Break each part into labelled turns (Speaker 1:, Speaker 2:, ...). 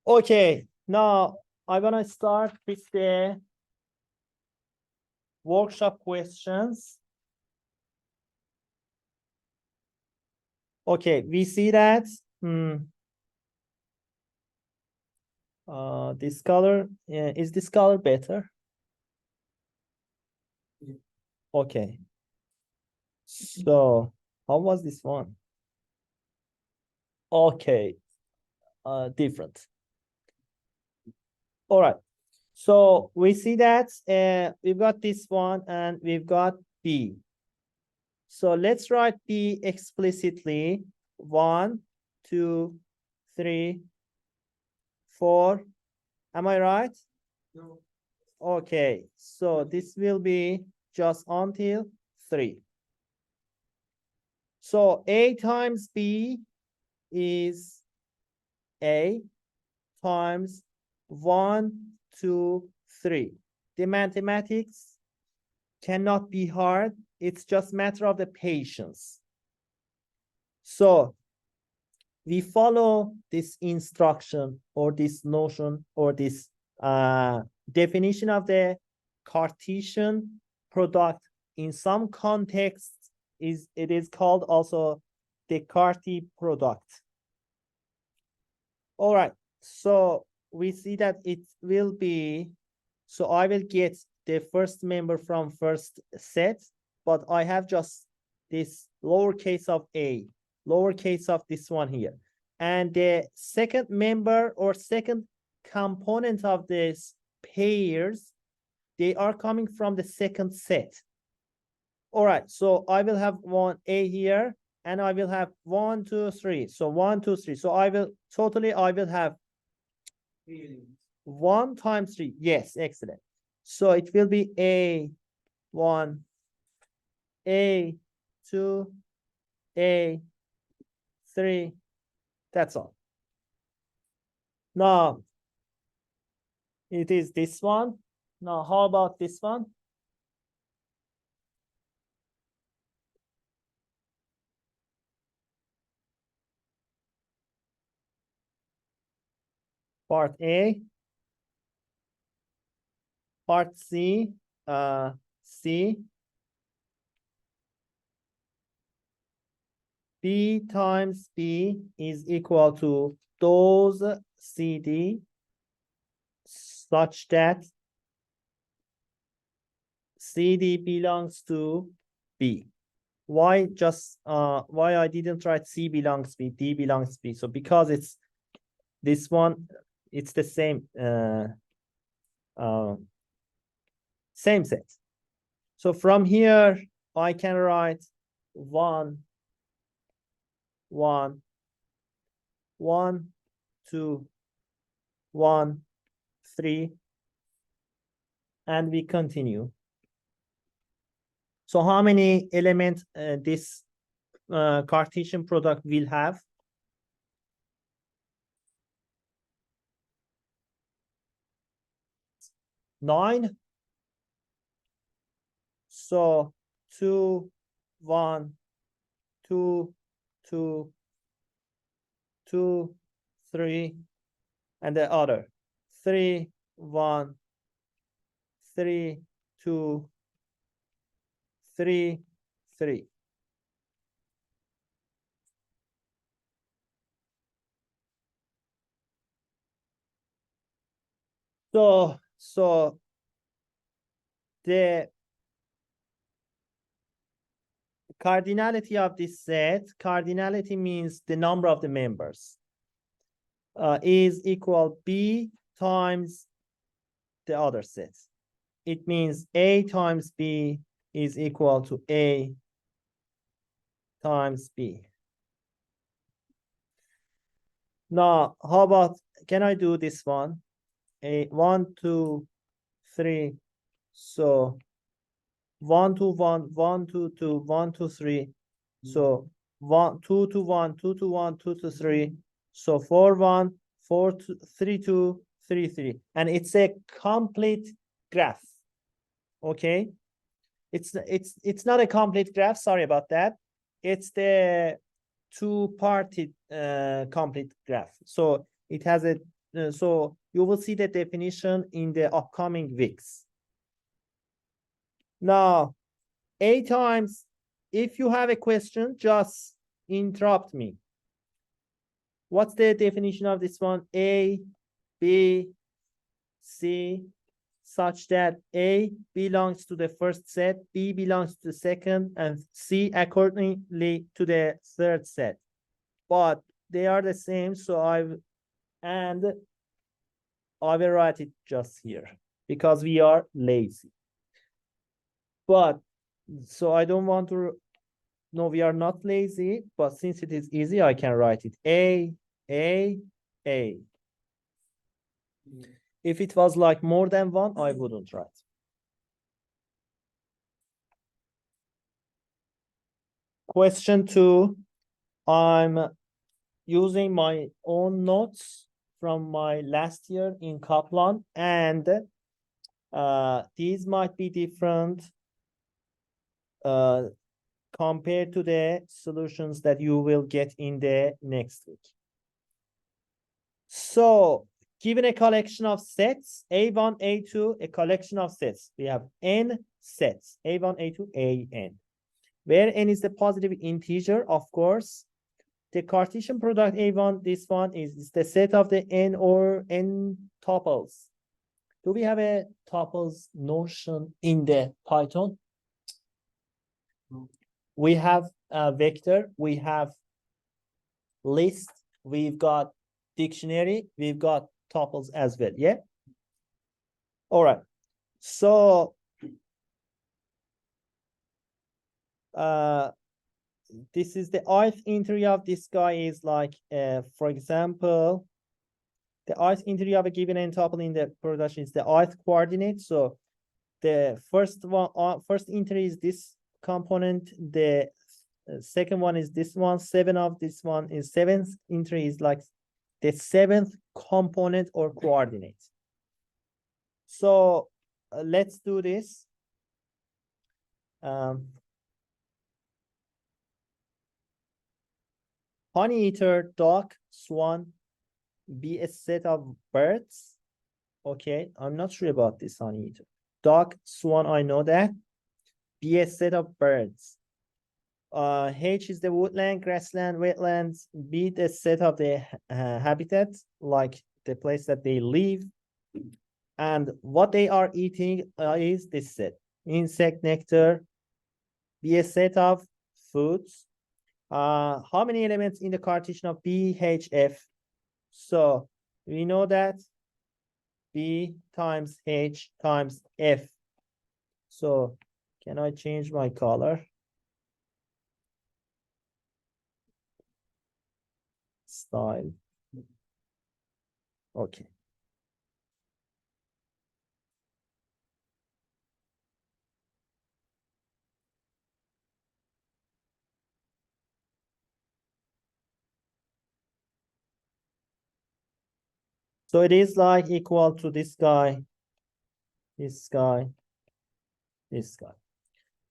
Speaker 1: Okay, now I'm gonna start with the workshop questions. Okay, we see that this color, is this color better? Okay. So how was this one? Okay, different. All right. So we see that we've got this one and we've got B. So let's write B explicitly. 1, 2, 3, 4. Am I right?
Speaker 2: No.
Speaker 1: Okay. So this will be just until 3. So A times B is A times 1, 2, 3. The mathematics cannot be hard. It's just a matter of the patience. So we follow this instruction or this notion or this definition of the Cartesian product. In some contexts, it is called also the Cartesian product. All right, so we see that it will be, so I will get the first member from first set, but I have just this lowercase of a, lowercase of this one here. And the second member or second component of this pairs, they are coming from the second set. All right, so I will have one A here, and I will have 1, 2, 3. So 1, 2, 3. So I will have 1 times 3. Yes, excellent. So it will be A1, A2, A3. That's all. Now, it is this one. Now, how about this one? Part A. Part C. C. B times B is equal to those CD such that CD belongs to B. Why I didn't write C belongs B, D belongs B? So because it's this one, it's the same same set. So from here I can write 1, 1, 1, 2, 1, 3, and we continue. So how many elements this Cartesian product will have? 9. So 2, 1, 2, 2, 2, 3, and the other 3, 1, 3, 2, 3, 3. So the cardinality of this set, cardinality means the number of the members, is equal B times the other set. It means A times B is equal to A times B. Now, how about, can I do this one? 1, 2, 3. So 1, 2, 1, 1, 2, 2, 1, 2, 3. So 1, 2 to 1, 2 to 1, 2 to 3. So 4, 1, 4, 2, 3, 2, 3, 3. And it's a complete graph. Okay. It's not a complete graph. Sorry about that. It's the two-parted complete graph. So it has a so you will see the definition in the upcoming weeks. Now, A times, if you have a question, just interrupt me. What's the definition of this one? A, B, C, such that A belongs to the first set, B belongs to the second, and C accordingly to the third set. But they are the same, so I will write it just here because we are lazy. But so I don't want to, no, we are not lazy, but since it is easy, I can write it A. If it was like more than one, I wouldn't write. Question 2, I'm using my own notes from my last year in Kaplan, and these might be different compared to the solutions that you will get in the next week. So, given a collection of sets, A1, A2, a collection of sets. We have n sets, A1, A2, An. Where n is the positive integer, of course. The Cartesian product A1, this one is the set of the n or n tuples. Do we have a tuples notion in the Python? We have a vector, we have list, we've got dictionary, we've got tuples as well, yeah? All right, so this is the ith entry of this guy is like, for example, the ith entry of a given n tuple in the production is the ith coordinate. So the first one, first entry is this component. The second one is this one. 7 of this one is 7th entry is like the 7th component or coordinate. So let's do this. Honey eater, duck, swan, be a set of birds. Okay, I'm not sure about this honey eater. Duck, swan, I know that. Be a set of birds. H is the woodland, grassland, wetlands. Be the set of the habitats, like the place that they live. And what they are eating is this set. Insect, nectar. Be a set of foods. How many elements in the Cartesian of B, H, F? So we know that B times H times F. So can I change my color? Style. Okay. So it is like equal to this guy, this guy, this guy.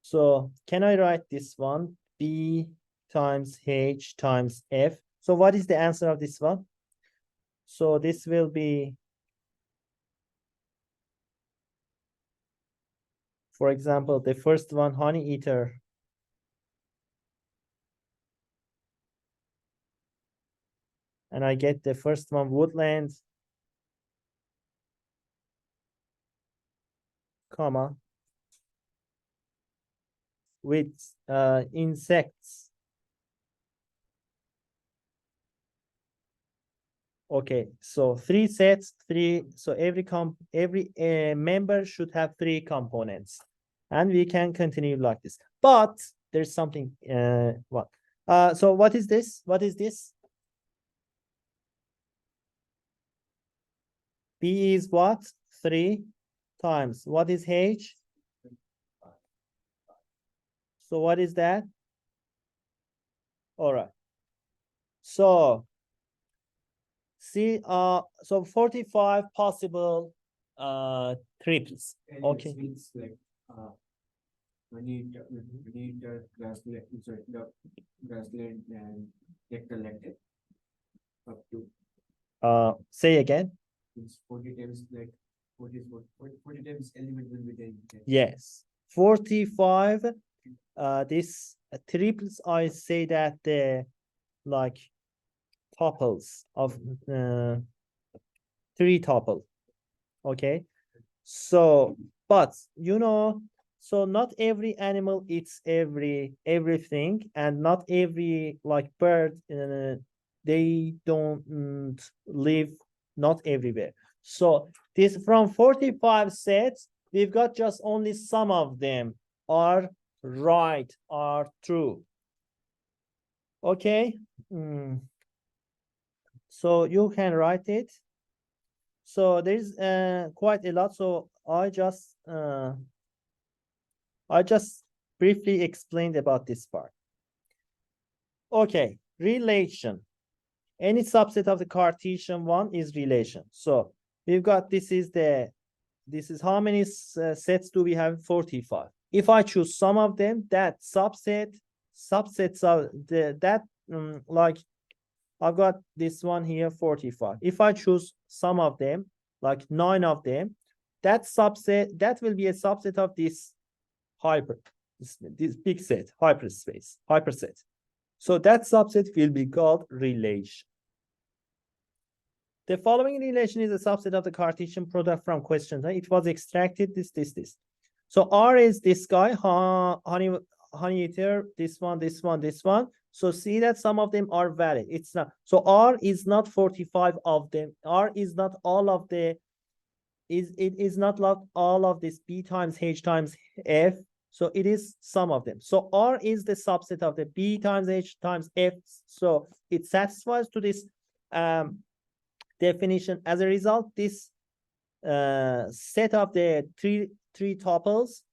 Speaker 1: So can I write this one? B times H times F. So what is the answer of this one? So this will be, for example, the first one, honey eater. And I get the first one, woodland, comma, with insects. Okay, so 3 sets, 3. So every member should have 3 components, and we can continue like this. But there's something. What? So what is this? What is this? B is what? 3 times. What is H? So what is that? All right. So see, so 45 possible triples. Okay.
Speaker 2: Means like when you eat the grassland, insert the grassland and get collected up to
Speaker 1: Say again.
Speaker 2: It's 40 times like 40 times element will be 10.
Speaker 1: Yes, 45. This triples, I say that the like tuples of 3 tuple. Okay, so but so not every animal eats everything, and not every like bird they don't live not everywhere. So this from 45 sets, we've got just only some of them are right, are true. Okay. So you can write it. So there's quite a lot. So I just briefly explained about this part. Okay, relation. Any subset of the Cartesian one is relation. So we've got this is how many sets do we have? 45. If I choose some of them, that subsets of like I've got this one here 45. If I choose some of them, like 9 of them, that subset, that will be a subset of this this big set, hyperset. So that subset will be called relation. The following relation is a subset of the Cartesian product from question. It was extracted this. So R is this guy, honey eater, this one. So see that some of them are valid. It's not. So R is not 45 of them. R is not all of the, it is not like all of this B times H times F. So it is some of them. So R is the subset of the B times H times F. So it satisfies to this definition. As a result, this set of the three tuples,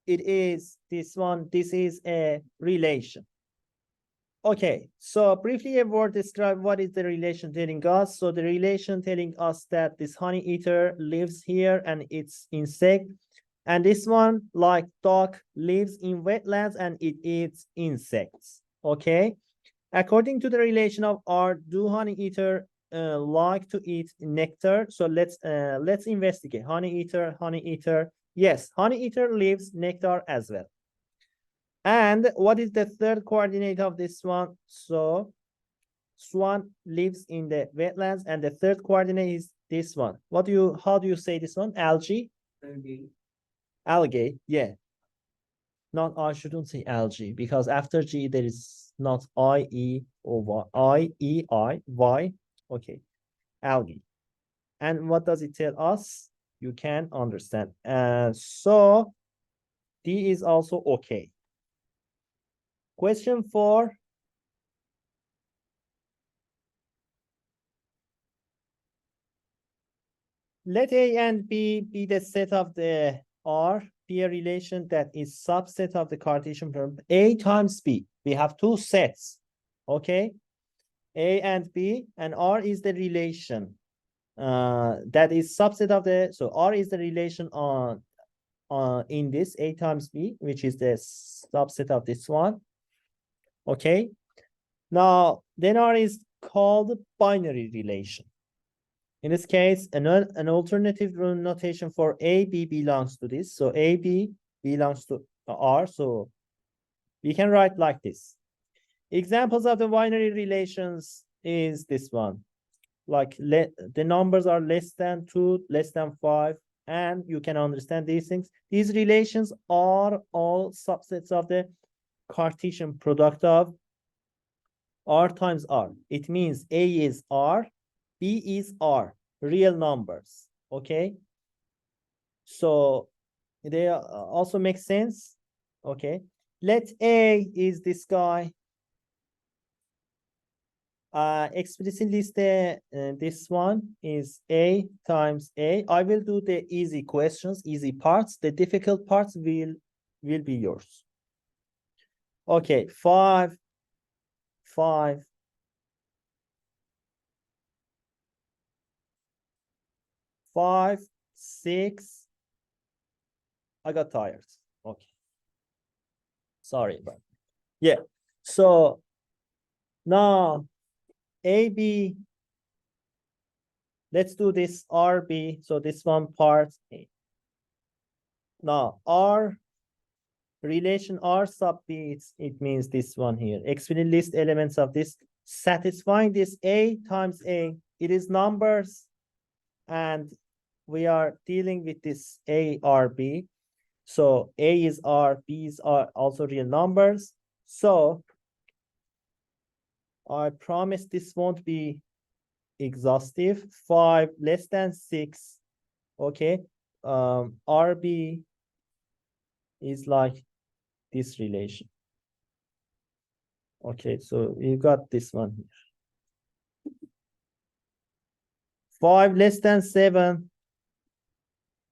Speaker 1: it is this one. This is a relation. Okay, so briefly a word describe what is the relation telling us. So the relation telling us that this honey eater lives here and it's insect, and this one like duck lives in wetlands and it eats insects. Okay, according to the relation of R, do honey eater like to eat nectar? So let's investigate. Honey eater. Yes, honey eater lives nectar as well. And what is the third coordinate of this one? So swan lives in the wetlands, and the third coordinate is this one. How do you say this one? Algae? Algae, yeah. Not, I shouldn't say algae, because after G there is not I-E or Y, I-E-I-Y. Okay, algae. And what does it tell us? You can understand. So D is also okay. Question 4. Let A and B be the set of the R, be a relation that is subset of the Cartesian problem. A times B. We have 2 sets. Okay. A and B, and R is the relation that is subset of the, so R is the relation on in this A times B, which is the subset of this one. Okay. Now, then R is called binary relation. In this case, an alternative notation for AB belongs to this. So AB belongs to R. So we can write like this. Examples of the binary relations is this one. Like the numbers are less than 2, less than 5, and you can understand these things. These relations are all subsets of the Cartesian product of R times R. It means A is R, B is R, real numbers. Okay. So they also make sense. Okay. Let A is this guy. Explicitly say this one is A times A. I will do the easy questions, easy parts. The difficult parts will be yours. Okay, 5, 5, 5, 6. I got tired. Okay. Sorry, but yeah. So now AB Let's do this RB. So this one part A. Now R relation R sub B, it means this one here. Explicit list elements of this satisfying this A times A. It is numbers, and we are dealing with this A R B. So A is R, B is R, also real numbers. So I promise this won't be exhaustive. 5 less than 6. Okay. RB is like this relation. Okay, so you got this one here. 5 less than 7.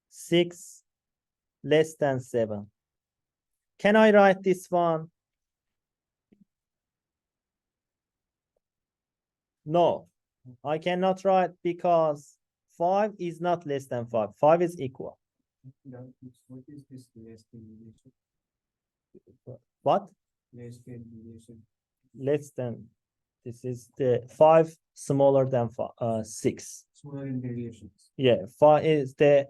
Speaker 1: 6 less than 7. Can I write this one? No, I cannot write because 5 is not less than 5. 5 is equal.
Speaker 2: What is this less than relation?
Speaker 1: What?
Speaker 2: Less than relation.
Speaker 1: Less than. This is the 5 smaller than 6.
Speaker 2: Smaller in the relations.
Speaker 1: Yeah, 5 is the,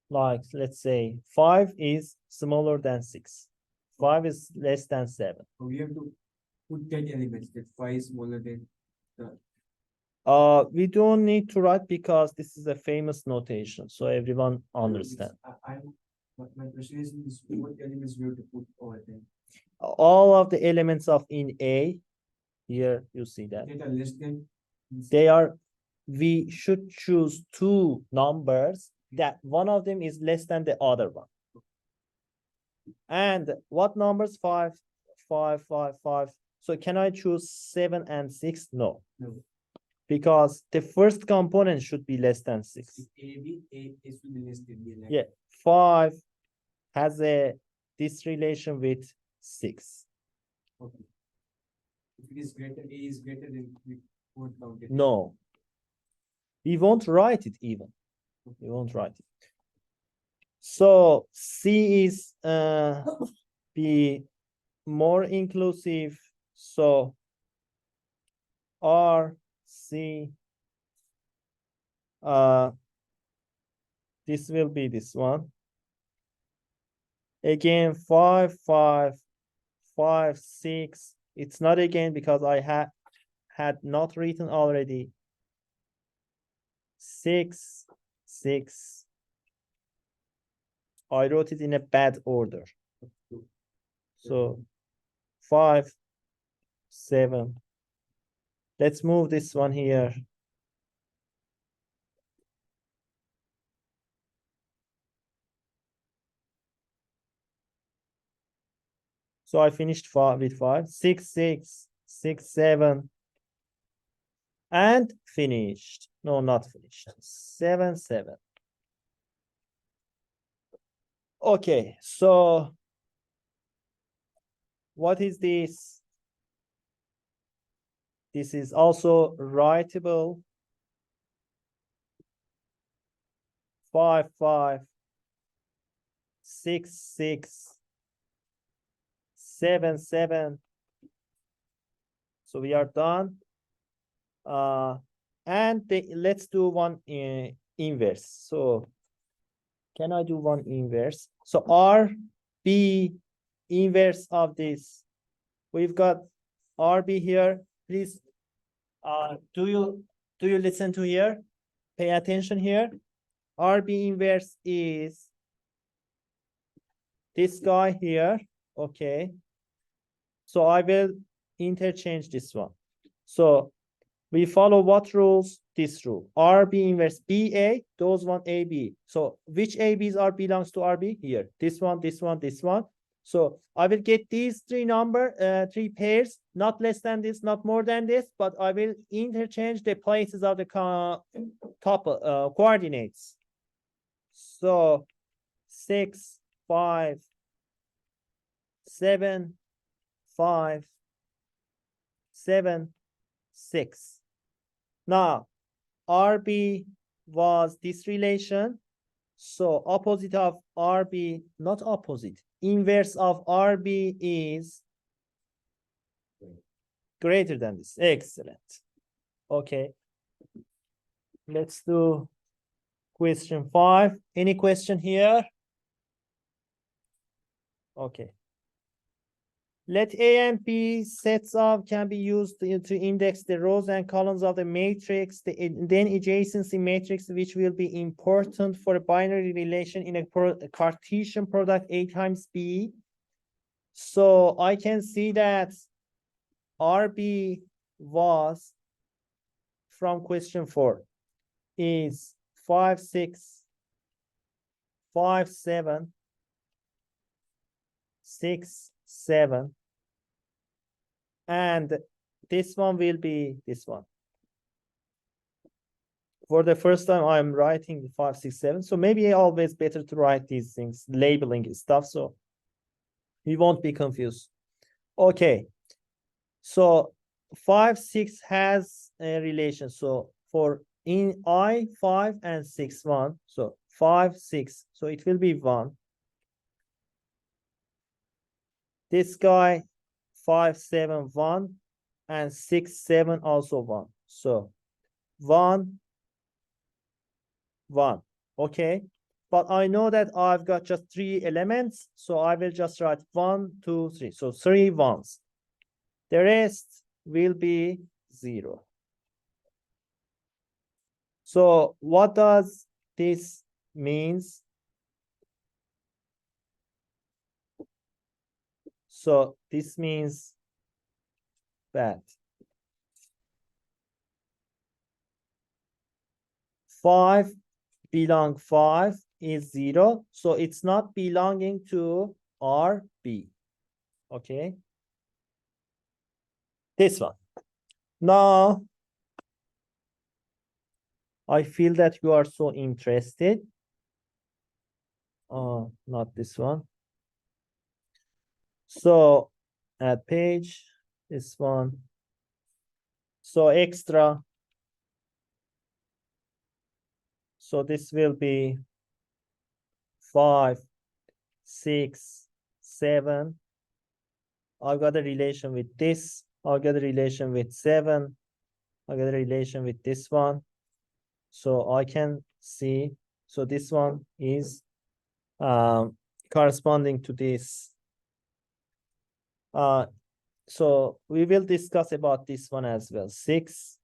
Speaker 1: like, let's say 5 is smaller than 6. 5 is less than 7.
Speaker 2: So we have to put that elements that 5 is smaller than the.
Speaker 1: We don't need to write because this is a famous notation, so everyone understand.
Speaker 2: My question is what elements we have to put over there?
Speaker 1: All of the elements of in A, here you see that.
Speaker 2: That are less than.
Speaker 1: They are, we should choose 2 numbers that one of them is less than the other one. And what numbers? 5, 5, 5, 5. So can I choose 7 and 6? No.
Speaker 2: No.
Speaker 1: Because the first component should be less than 6.
Speaker 2: A is to be less than B.
Speaker 1: Yeah, 5 has this relation with 6.
Speaker 2: Okay. If it is greater, A is greater than we won't count it.
Speaker 1: No. We won't write it even. We won't write it. So C is be more inclusive. So R, C, this will be this one. Again, 5, 5, 5, 6. It's not again because I had not written already. 6, 6. I wrote it in a bad order. So 5, 7. Let's move this one here. So I finished 5 with 5, 6, 6, 6, 7, and finished. No, not finished. 7, 7. Okay, so what is this? This is also writable. 5, 5, 6, 6, 7, 7. So we are done. And let's do one inverse. So can I do one inverse? So RB inverse of this. We've got RB here. Please, do you listen to here? Pay attention here. RB inverse is this guy here. Okay. So I will interchange this one. So we follow what rules? This rule. RB inverse BA, those one AB. So which ABs are belongs to RB? Here. This one, this one, this one. So I will get these 3 3 pairs, not less than this, not more than this, but I will interchange the places of the coordinates. So 6, 5, 7, 5, 7, 6. Now, RB was this relation. So opposite of RB, not opposite, inverse of RB is greater than this. Excellent. Okay. Let's do question 5. Any question here? Okay. Let A and B sets of can be used to index the rows and columns of the matrix, then adjacency matrix, which will be important for a binary relation in a Cartesian product A times B. So I can see that RB was from question 4 is 5, 6, 5, 7, 6, 7. And this one will be this one. For the first time, I'm writing 5, 6, 7. So maybe always better to write these things, labeling stuff, so we won't be confused. Okay. So 5, 6 has a relation. So for in I, 5 and 6, 1. So 5, 6. So it will be 1. This guy, 5, 7, 1, and 6, 7 also 1. So 1, 1. Okay. But I know that I've got just 3 elements. So I will just write 1, 2, 3. So 3 ones. The rest will be 0. So what does this means? So this means that 5 belong 5 is 0. So it's not belonging to RB. Okay. This one. Now, I feel that you are so interested. Not this one. So add page, this one. So extra. So this will be 5, 6, 7. I've got a relation with this. I've got a relation with 7. I've got a relation with this one. So I can see. So this one is corresponding to this. So we will discuss about this one as well. 6,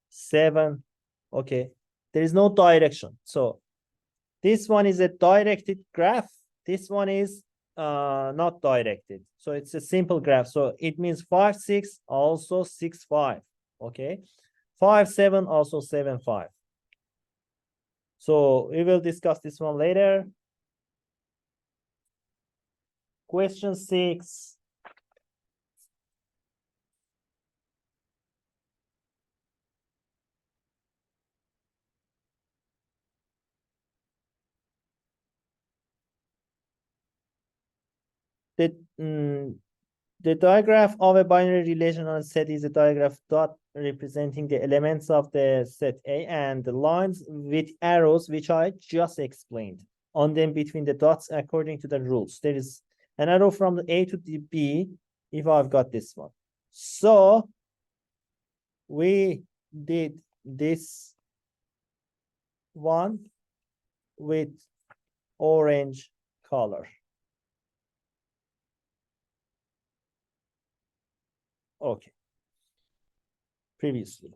Speaker 1: 7. Okay. There is no direction. So this one is a directed graph. This one is not directed. So it's a simple graph. So it means 5, 6, also 6, 5. Okay. 5, 7, also 7, 5. So we will discuss this one later. Question 6. The diagraph of a binary relational set is a diagraph dot representing the elements of the set A and the lines with arrows, which I just explained, on them between the dots according to the rules. There is an arrow from the A to the B if I've got this one. So we did this one with orange color. Okay. Previously.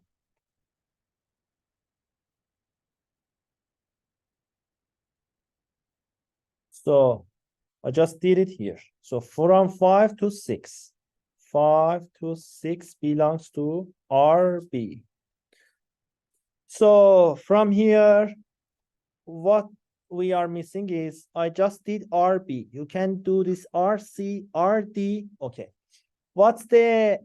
Speaker 1: So I just did it here. So from 5 to 6. 5 to 6 belongs to RB. So from here, what we are missing is I just did RB. You can do this RC, RD. Okay. What's the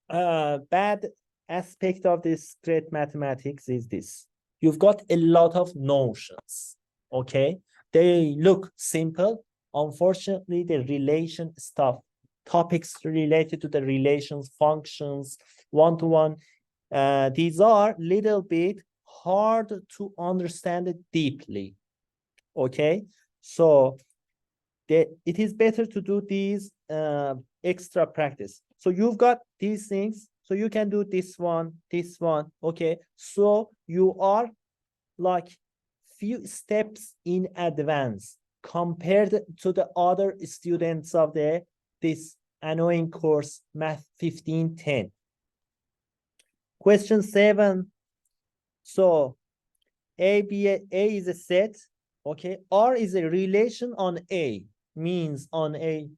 Speaker 1: bad aspect of this great mathematics is this. You've got a lot of notions. Okay. They look simple. Unfortunately, the relation stuff, topics related to the relations, functions, one-to-one, these are little bit hard to understand it deeply. Okay, so it is better to do these extra practice. So you've got these things. So you can do this one, okay? So you are like few steps in advance compared to the other students of this annoying course, Math 1510. Question 7. So A is a set, okay? R is a relation on A, means on A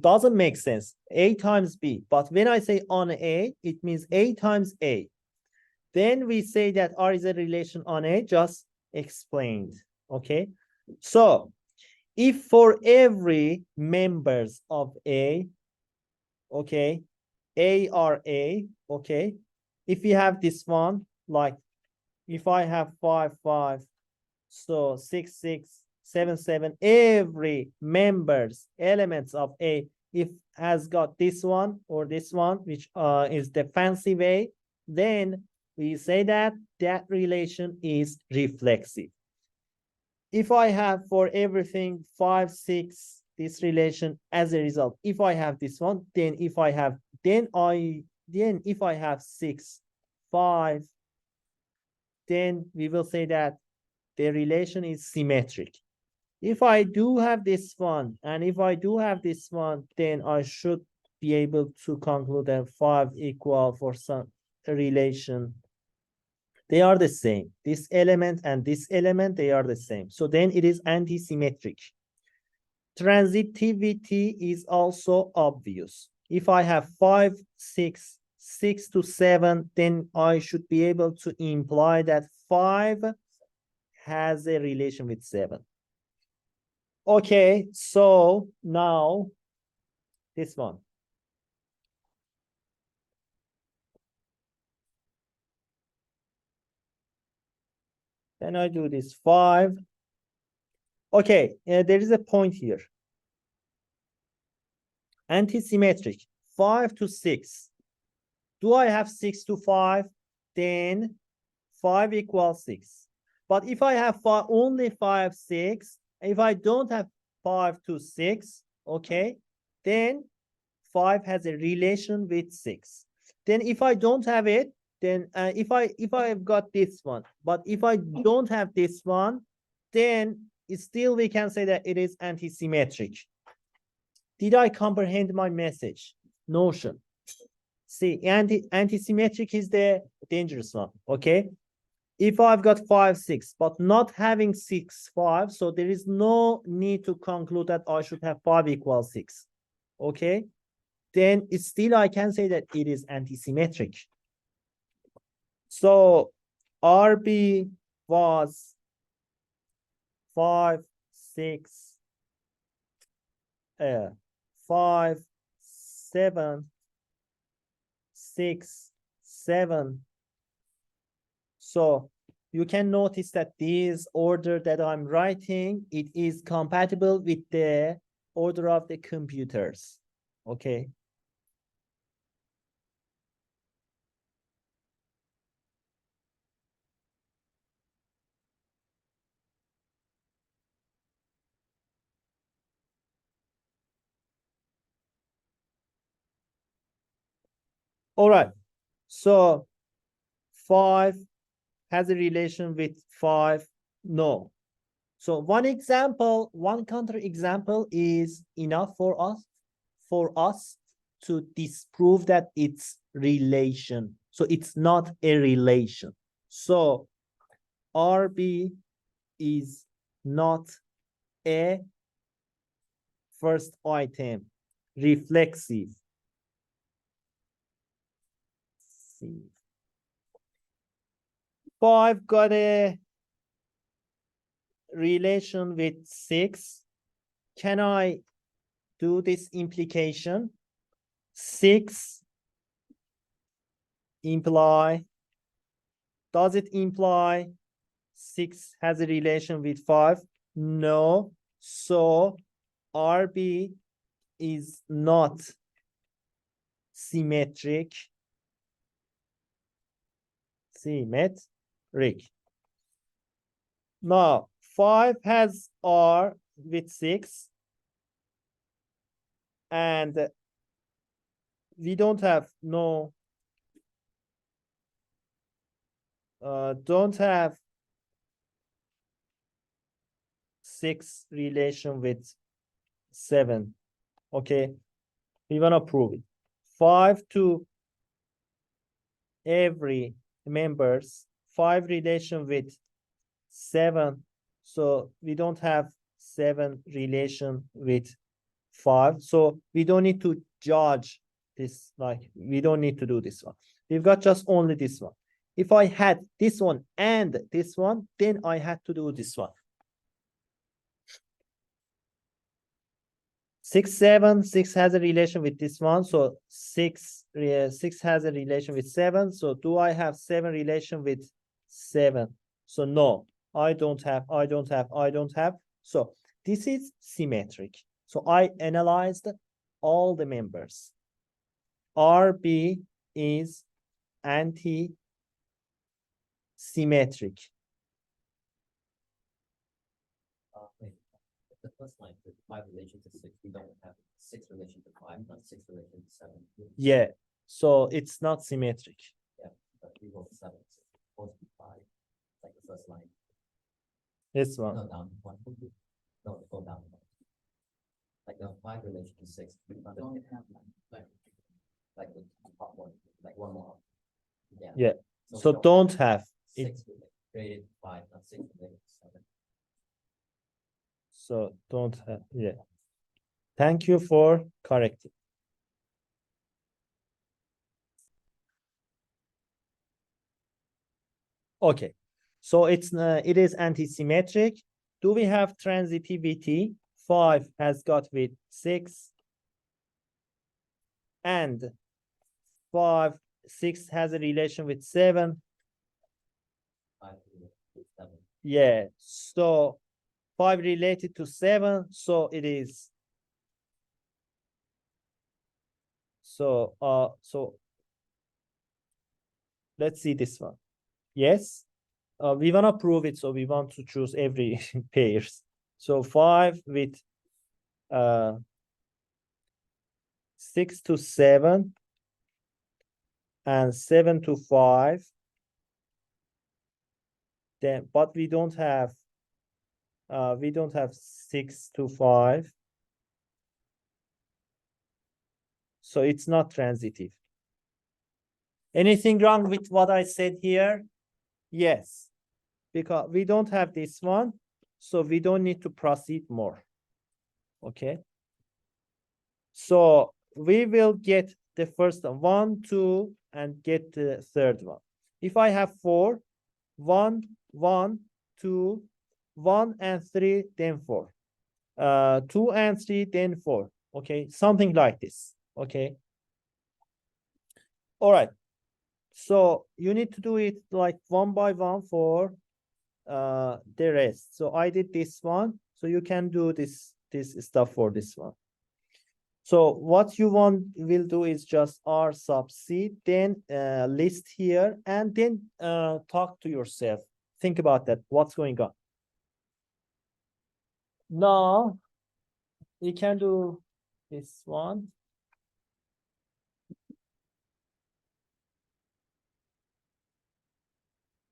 Speaker 1: doesn't make sense. A times B, but when I say on A, it means A times A. Then we say that R is a relation on A, just explained, okay? So if for every members of A, okay, A are A, okay, if we have this one, like if I have 5, 5, so 6, 6, 7, 7, every members, elements of A, if has got this one or this one, which is the fancy way, then we say that that relation is reflexive. If I have for everything 5, 6, this relation as a result, if I have this one, then if I have 6, 5, then we will say that the relation is symmetric. If I do have this one, and if I do have this one, then I should be able to conclude that 5 equal for some relation. They are the same. This element and this element, they are the same. So then it is anti-symmetric. Transitivity is also obvious. If I have 5, 6, 6 to 7, then I should be able to imply that 5 has a relation with 7. Okay, so now this one. Then I do this 5. Okay, there is a point here. Anti-symmetric, 5 to 6. Do I have 6 to 5? Then 5 equals 6. But if I have only 5, 6, if I don't have 5 to 6, okay, then 5 has a relation with 6. Then if I don't have it, then if I've got this one, but if I don't have this one, then still we can say that it is anti-symmetric. Did I comprehend my message? Notion. See, anti-symmetric is the dangerous one, okay? If I've got 5, 6, but not having 6, 5, so there is no need to conclude that I should have 5 equals 6, okay? Then still I can say that it is anti-symmetric. So RB was 5, 6, 5, 7, 6, 7. So you can notice that this order that I'm writing, it is compatible with the order of the computers. Okay. All right. So 5 has a relation with 5. No. So one example, one counter example is enough for us to disprove that it's relation. So it's not a relation. So RB is not a first item reflexive. 5 got a relation with 6. Can I do this implication? 6 imply, does it imply 6 has a relation with 5? No. So RB is not symmetric. Now 5 has R with 6, and we don't have no don't have 6 relation with 7. Okay, we wanna prove it. 5 to every members, 5 relation with 7. So we don't have 7 relation with 5. So we don't need to judge this, like we don't need to do this one. We've got just only this one. If I had this one and this one, then I had to do this one. 6, 7, 6 has a relation with this one. So 6 has a relation with 7. So do I have 7 relation with 7? So no, I don't have. So this is symmetric. So I analyzed all the members. RB is anti-symmetric.
Speaker 3: Wait, the first line with 5 relation to 6, we don't have 6 relation to 5, not 6 relation to 7.
Speaker 1: Yeah, so it's not symmetric.
Speaker 3: Yeah, but we wrote 7, so it's supposed to be 5, like the first line.
Speaker 1: This one.
Speaker 3: No, down 1. No, go down 1. Like the 5 relation to 6, we don't have like the part 1, like one more. Yeah.
Speaker 1: Yeah.
Speaker 3: we
Speaker 1: So don't have.
Speaker 3: 6 related to 5, not 6 related to 7.
Speaker 1: So don't have. Yeah. Thank you for correcting. Okay. So it is anti-symmetric. Do we have transitivity? 5 has got with 6. And 6 has a relation with 7.
Speaker 3: 5 related to 7.
Speaker 1: Yeah. So 5 related to 7. So it is. So let's see this one. Yes. We want to prove it, so we want to choose every pairs. So 5 with 6 to 7 and 7 to 5. Then, but we don't have 6 to 5. So it's not transitive. Anything wrong with what I said here? Yes, because we don't have this one, so we don't need to proceed more. Okay. So we will get the first 1, 2, and get the third one. If I have 4, 1, 1, 2, 1 and 3, then 4. 2 and 3, then 4. Okay, something like this. Okay. All right. So you need to do it like one by one for the rest. So I did this one. So you can do this stuff for this one. So what you will do is just R sub C, then list here, and then talk to yourself. Think about that. What's going on? Now you can do this one.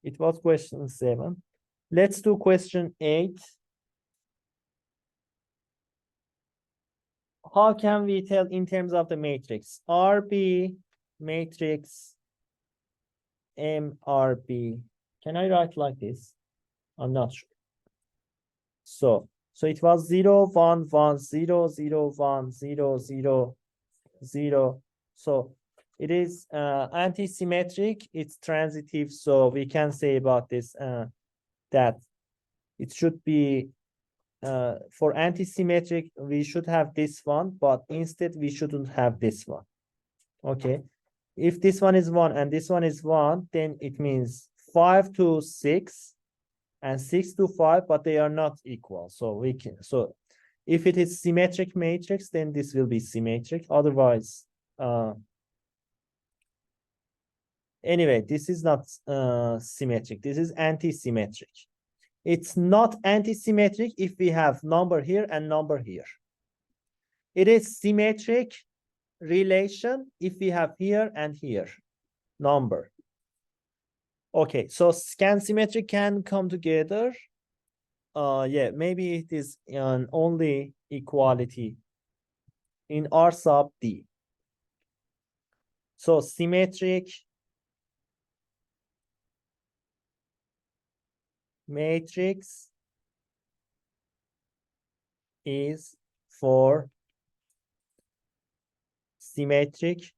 Speaker 1: It was question 7. Let's do question 8. How can we tell in terms of the matrix? RB matrix MRB. Can I write like this? I'm not sure. So it was 0, 1, 1, 0, 0, 1, 0, 0, 0. So it is anti-symmetric. It's transitive. So we can say about this that it should be for anti-symmetric, we should have this one, but instead we shouldn't have this one. Okay. If this one is 1 and this one is 1, then it means 5 to 6 and 6 to 5, but they are not equal. So we can, so if it is symmetric matrix, then this will be symmetric. Otherwise, anyway, this is not symmetric. This is anti-symmetric. It's not anti-symmetric if we have number here and number here. It is symmetric relation if we have here and here number. Okay, so scan symmetric can come together. Yeah, maybe it is an only equality in R sub D. So symmetric matrix is for symmetric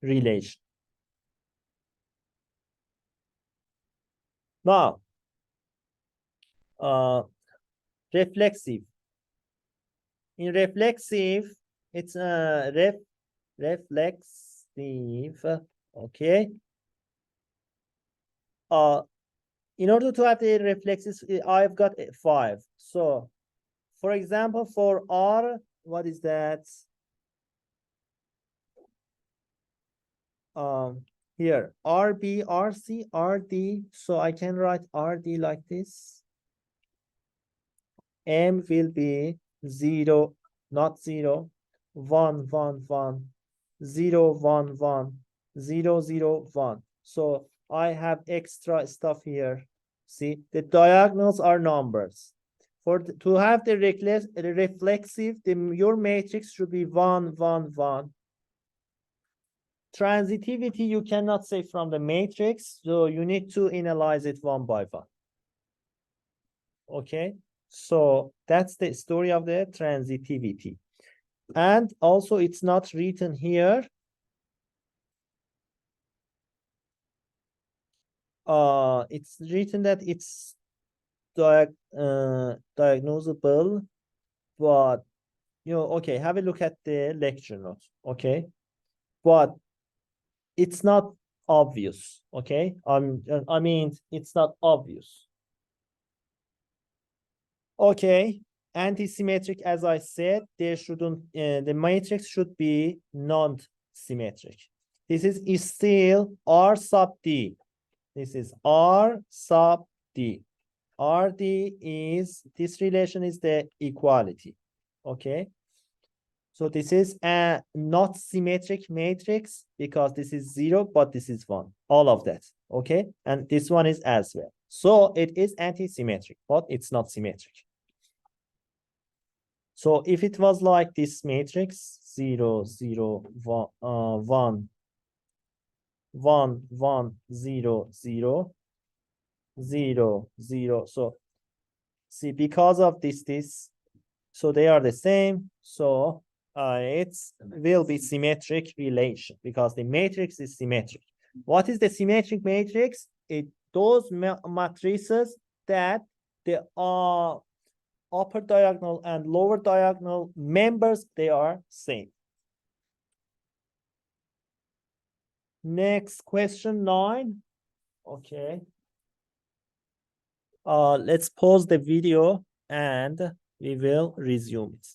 Speaker 1: relation. Now, reflexive. In reflexive, it's reflexive. Okay. In order to have the reflexive, I've got 5. So, for example, for R, what is that? Here, RB, RC, RD. So I can write RD like this. M will be 0, not 0, 1, 1, 1, 0, 1, 1, 0, 0, 1. So I have extra stuff here. See, the diagonals are numbers. To have the reflexive, your matrix should be 1, 1, 1. Transitivity, you cannot say from the matrix, so you need to analyze it one by one. Okay, so that's the story of the transitivity. And also it's not written here. It's written that it's diagnosable, but okay, have a look at the lecture notes, okay? But it's not obvious, okay? I mean, it's not obvious. Okay, anti-symmetric, as I said, there shouldn't, the matrix should be non-symmetric. This is still R sub D. This is R sub D. RD is, this relation is the equality, okay? So this is a not symmetric matrix because this is 0, but this is 1, all of that, okay? And this one is as well. So it is anti-symmetric, but it's not symmetric. So if it was like this matrix, 0, 0, 1, 1, 1, 1, 0, 0, 0, 0. So see, because of this, so they are the same. So it will be symmetric relation because the matrix is symmetric. What is the symmetric matrix? Those matrices that the upper diagonal and lower diagonal members, they are same. Next question 9. Okay. Let's pause the video and we will resume it.